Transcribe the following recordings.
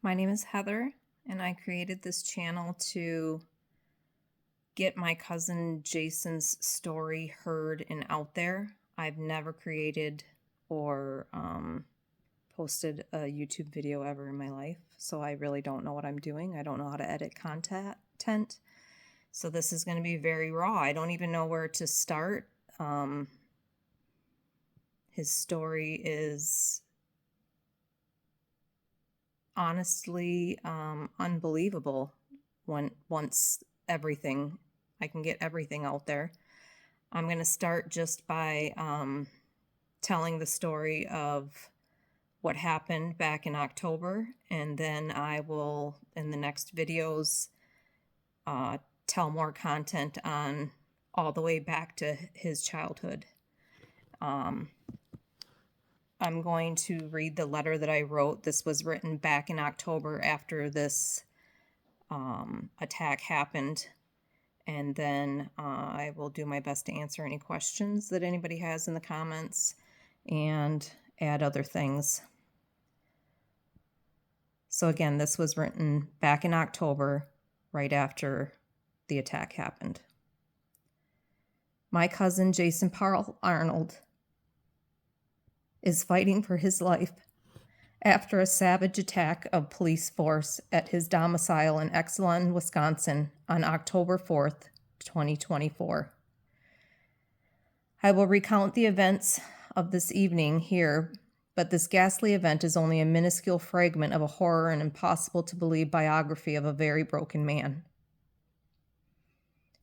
My name is Heather, and I created this channel to get my cousin Jason's story heard and out there. I've never created or posted a YouTube video ever in my life, so I really don't know what I'm doing. I don't know how to edit content, so this is going to be very raw. I don't even know where to start. His story is honestly unbelievable once I can get everything out there. I'm going to start just by telling the story of what happened back in October, and then I will, in the next videos, tell more content on all the way back to his childhood. I'm going to read the letter that I wrote. This was written back in October after this attack happened. And then I will do my best to answer any questions that anybody has in the comments and add other things. So again, this was written back in October, right after the attack happened. My cousin Jason Paul Arnold is fighting for his life after a savage attack of police force at his domicile in Exelon, Wisconsin on October 4th, 2024. I will recount the events of this evening here, but this ghastly event is only a minuscule fragment of a horror and impossible to believe biography of a very broken man.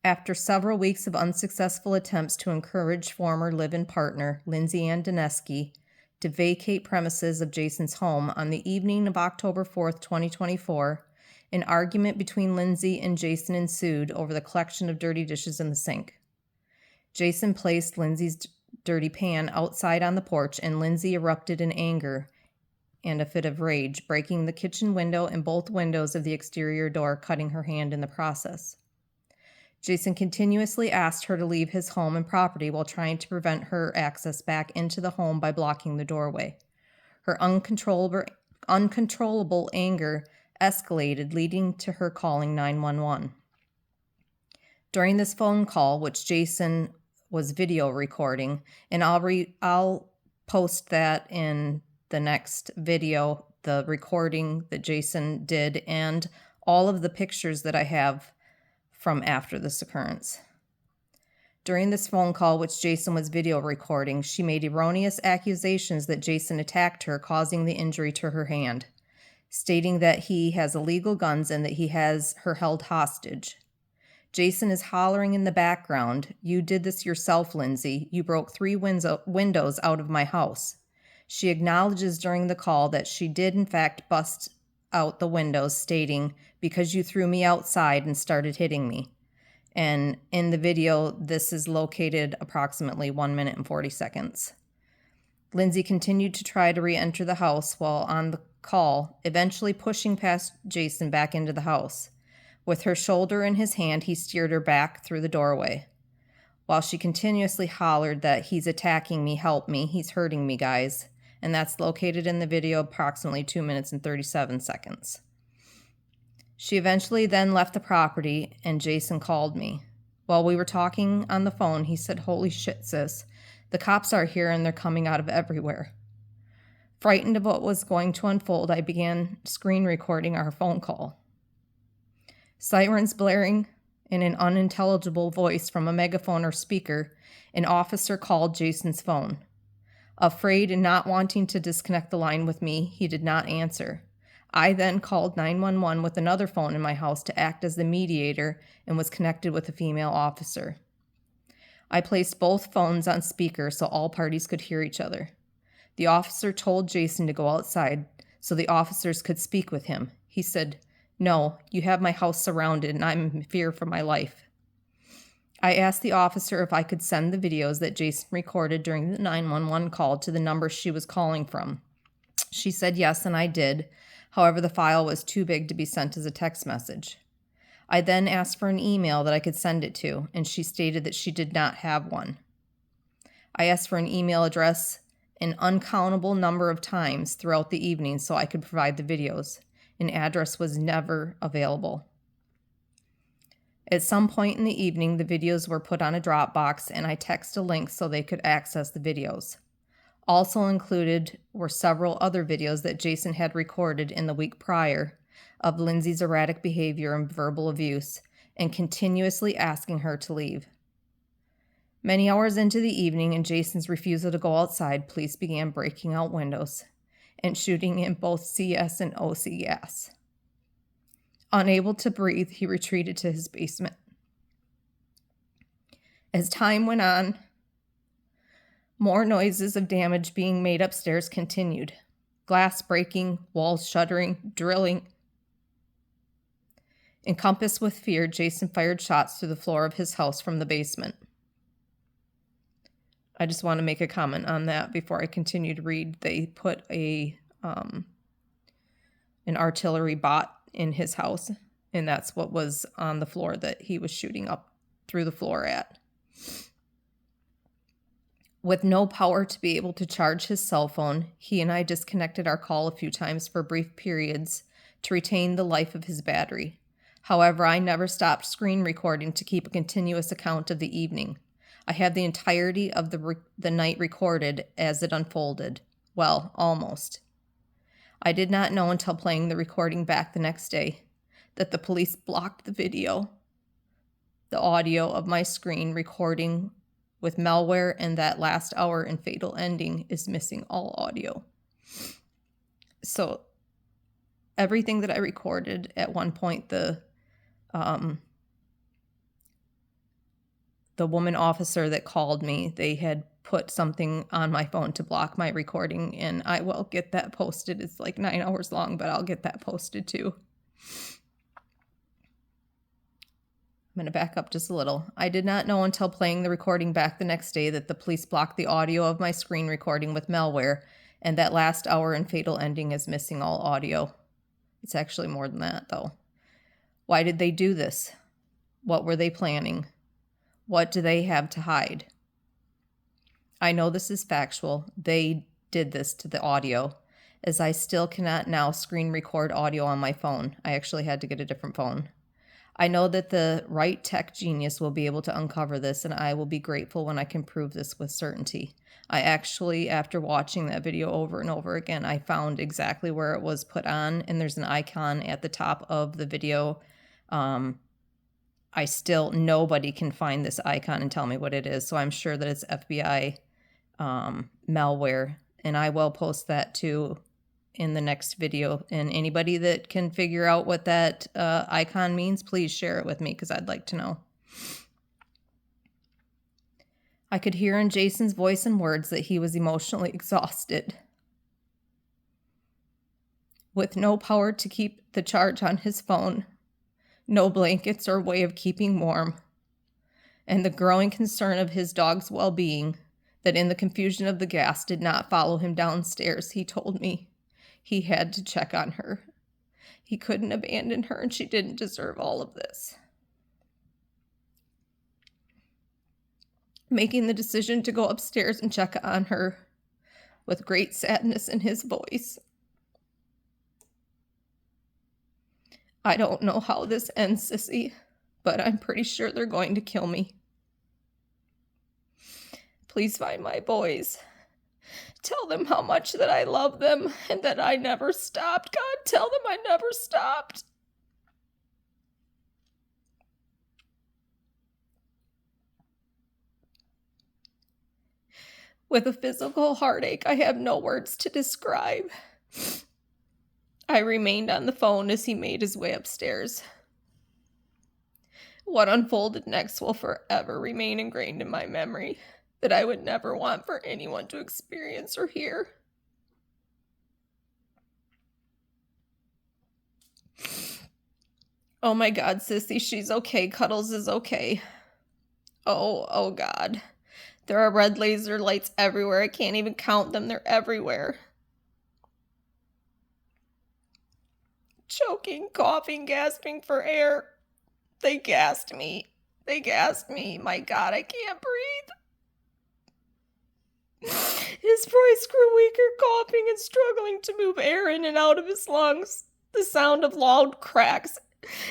After several weeks of unsuccessful attempts to encourage former live-in partner Lindsay Ann Dineski to vacate premises of Jason's home on the evening of October 4th, 2024, an argument between Lindsay and Jason ensued over the collection of dirty dishes in the sink. Jason placed Lindsay's dirty pan outside on the porch, and Lindsay erupted in anger and a fit of rage, breaking the kitchen window and both windows of the exterior door, cutting her hand in the process. Jason continuously asked her to leave his home and property while trying to prevent her access back into the home by blocking the doorway. Her uncontrollable anger escalated, leading to her calling 911. During this phone call, which Jason was video recording, and I'll post that in the next video, the recording that Jason did and all of the pictures that I have from after this occurrence. During this phone call, which Jason was video recording, she made erroneous accusations that Jason attacked her, causing the injury to her hand, stating that he has illegal guns and that he has her held hostage. Jason is hollering in the background, "You did this yourself, Lindsay. You broke 3 windows out of my house." She acknowledges during the call that she did in fact bust out the windows, stating, "Because you threw me outside and started hitting me." And in the video, this is located approximately 1 minute and 40 seconds. Lindsay continued to try to re-enter the house while on the call, eventually pushing past Jason back into the house. With her shoulder in his hand, he steered her back through the doorway, while she continuously hollered that, "He's attacking me, help me, he's hurting me, guys." And that's located in the video approximately 2 minutes and 37 seconds. She eventually then left the property, and Jason called me. While we were talking on the phone, he said, "Holy shit, sis. The cops are here and they're coming out of everywhere." Frightened of what was going to unfold, I began screen recording our phone call. Sirens blaring in an unintelligible voice from a megaphone or speaker, an officer called Jason's phone. Afraid and not wanting to disconnect the line with me, he did not answer. I then called 911 with another phone in my house to act as the mediator and was connected with a female officer. I placed both phones on speaker so all parties could hear each other. The officer told Jason to go outside so the officers could speak with him. He said, "No, you have my house surrounded and I'm in fear for my life." I asked the officer if I could send the videos that Jason recorded during the 911 call to the number she was calling from. She said yes, and I did. However, the file was too big to be sent as a text message. I then asked for an email that I could send it to, and she stated that she did not have one. I asked for an email address an uncountable number of times throughout the evening so I could provide the videos. An address was never available. At some point in the evening, the videos were put on a Dropbox, and I texted a link so they could access the videos. Also included were several other videos that Jason had recorded in the week prior of Lindsay's erratic behavior and verbal abuse, and continuously asking her to leave. Many hours into the evening and Jason's refusal to go outside, police began breaking out windows and shooting in both CS and OC gas. Unable to breathe, he retreated to his basement. As time went on, more noises of damage being made upstairs continued. Glass breaking, walls shuddering, drilling. Encompassed with fear, Jason fired shots through the floor of his house from the basement. I just want to make a comment on that before I continue to read. They put an artillery bot in his house, and that's what was on the floor that he was shooting up through the floor at. With no power to be able to charge his cell phone, he and I disconnected our call a few times for brief periods to retain the life of his battery. However, I never stopped screen recording to keep a continuous account of the evening. I have the entirety of the night recorded as it unfolded. Well, almost. I did not know until playing the recording back the next day that the police blocked the audio of my screen recording with malware, and that last hour and fatal ending is missing all audio. So everything that I recorded at one point, the woman officer that called me, they had put something on my phone to block my recording, and I will get that posted. It's like 9 hours long, but I'll get that posted too. I'm going to back up just a little. I did not know until playing the recording back the next day that the police blocked the audio of my screen recording with malware, and that last hour and fatal ending is missing all audio. It's actually more than that, though. Why did they do this? What were they planning? What do they have to hide? I know this is factual. They did this to the audio, as I still cannot now screen record audio on my phone. I actually had to get a different phone. I know that the right tech genius will be able to uncover this, and I will be grateful when I can prove this with certainty. I actually, after watching that video over and over again, I found exactly where it was put on, and there's an icon at the top of the video. Nobody can find this icon and tell me what it is, so I'm sure that it's FBI malware, and I will post that too in the next video. And anybody that can figure out what that icon means, please share it with me, because I'd like to know. I could hear in Jason's voice and words that he was emotionally exhausted. With no power to keep the charge on his phone, no blankets or way of keeping warm, and the growing concern of his dog's well-being, that in the confusion of the gas did not follow him downstairs, he told me he had to check on her. He couldn't abandon her, and she didn't deserve all of this. Making the decision to go upstairs and check on her with great sadness in his voice. I don't know how this ends, Sissy, but I'm pretty sure they're going to kill me. Please find my boys. Tell them how much that I love them and that I never stopped. God, tell them I never stopped. With a physical heartache I have no words to describe, I remained on the phone as he made his way upstairs. What unfolded next will forever remain ingrained in my memory, that I would never want for anyone to experience or hear. Oh my God, Sissy, she's okay. Cuddles is okay. Oh God. There are red laser lights everywhere. I can't even count them. They're everywhere. Choking, coughing, gasping for air. They gassed me. My God, I can't breathe. His voice grew weaker, coughing and struggling to move air in and out of his lungs. The sound of loud cracks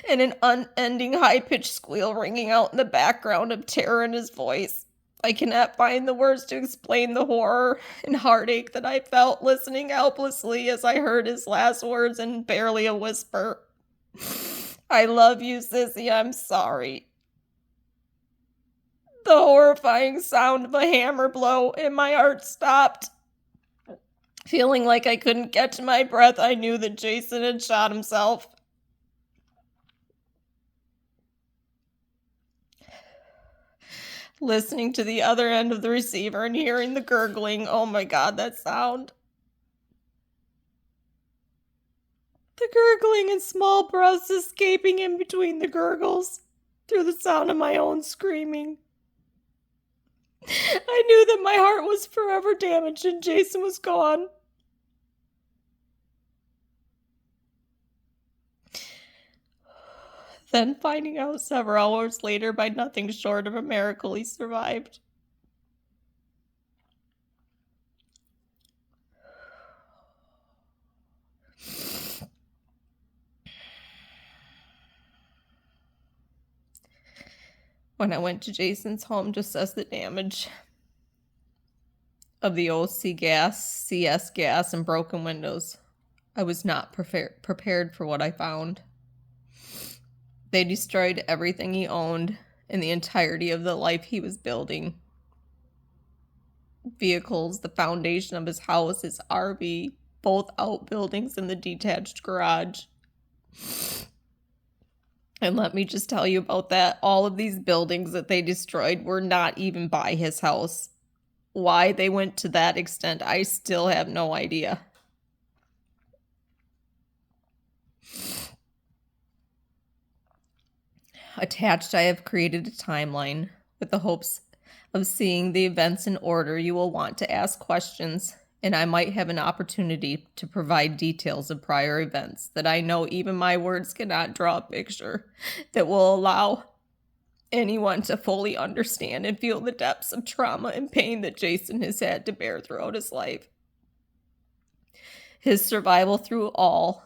and an unending high-pitched squeal ringing out in the background of terror in his voice. I cannot find the words to explain the horror and heartache that I felt listening helplessly as I heard his last words in barely a whisper. "I love you, Sissy, I'm sorry." The horrifying sound of a hammer blow, and my heart stopped. Feeling like I couldn't catch my breath, I knew that Jason had shot himself. Listening to the other end of the receiver and hearing the gurgling, oh my God, that sound. The gurgling and small breaths escaping in between the gurgles through the sound of my own screaming. I knew that my heart was forever damaged and Jason was gone. Then finding out several hours later by nothing short of a miracle he survived. When I went to Jason's home to assess the damage of the OC gas, CS gas, and broken windows, I was not prepared for what I found. They destroyed everything he owned and the entirety of the life he was building. Vehicles, the foundation of his house, his RV, both outbuildings and the detached garage. And let me just tell you about that. All of these buildings that they destroyed were not even by his house. Why they went to that extent, I still have no idea. Attached, I have created a timeline with the hopes of seeing the events in order. You will want to ask questions, and I might have an opportunity to provide details of prior events that I know even my words cannot draw a picture that will allow anyone to fully understand and feel the depths of trauma and pain that Jason has had to bear throughout his life. His survival through all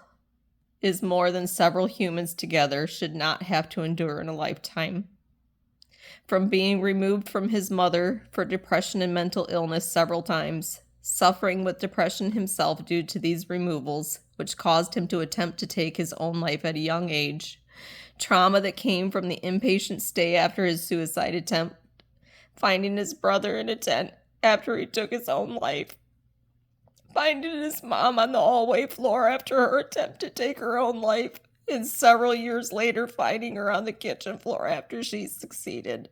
is more than several humans together should not have to endure in a lifetime. From being removed from his mother for depression and mental illness several times, suffering with depression himself due to these removals, which caused him to attempt to take his own life at a young age, trauma that came from the inpatient stay after his suicide attempt, finding his brother in a tent after he took his own life, finding his mom on the hallway floor after her attempt to take her own life, and several years later finding her on the kitchen floor after she succeeded.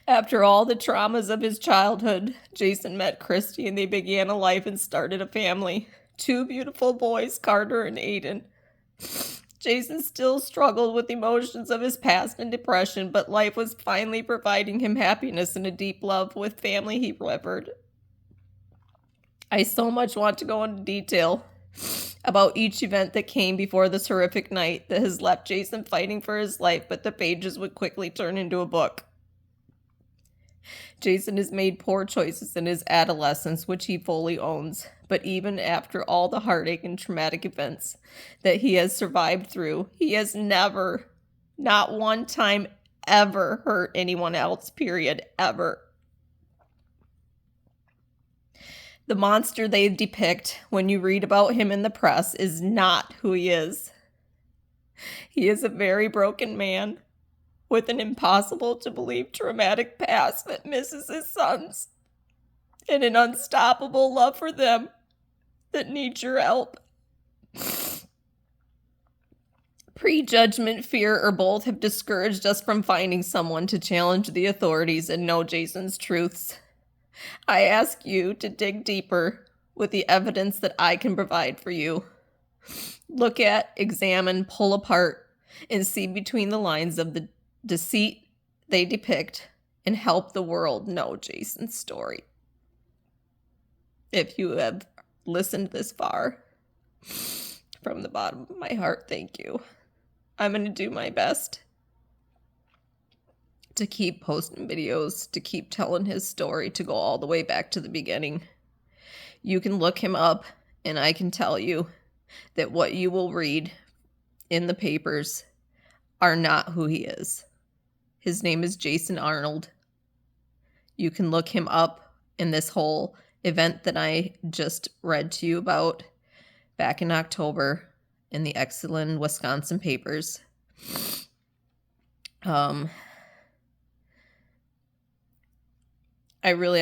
After all the traumas of his childhood, Jason met Christy and they began a life and started a family. 2 beautiful boys, Carter and Aiden. Jason still struggled with emotions of his past and depression, but life was finally providing him happiness and a deep love with family he revered. I so much want to go into detail about each event that came before this horrific night that has left Jason fighting for his life, but the pages would quickly turn into a book. Jason has made poor choices in his adolescence, which he fully owns. But even after all the heartache and traumatic events that he has survived through, he has never, not one time, ever hurt anyone else, period, ever. The monster they depict when you read about him in the press is not who he is. He is a very broken man with an impossible-to-believe traumatic past that misses his sons, and an unstoppable love for them that needs your help. Prejudgment, fear, or both have discouraged us from finding someone to challenge the authorities and know Jason's truths. I ask you to dig deeper with the evidence that I can provide for you. Look at, examine, pull apart, and see between the lines of the deceit they depict and help the world know Jason's story. If you have listened this far, from the bottom of my heart, thank you. I'm going to do my best to keep posting videos, to keep telling his story, to go all the way back to the beginning. You can look him up, and I can tell you that what you will read in the papers are not who he is. His name is Jason Arnold. You can look him up in this whole event that I just read to you about back in October in the excellent Wisconsin papers. I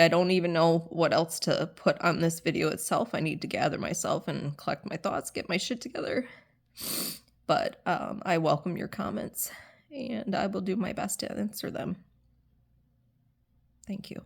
don't even know what else to put on this video itself. I need to gather myself and collect my thoughts, get my shit together. But I welcome your comments, and I will do my best to answer them. Thank you.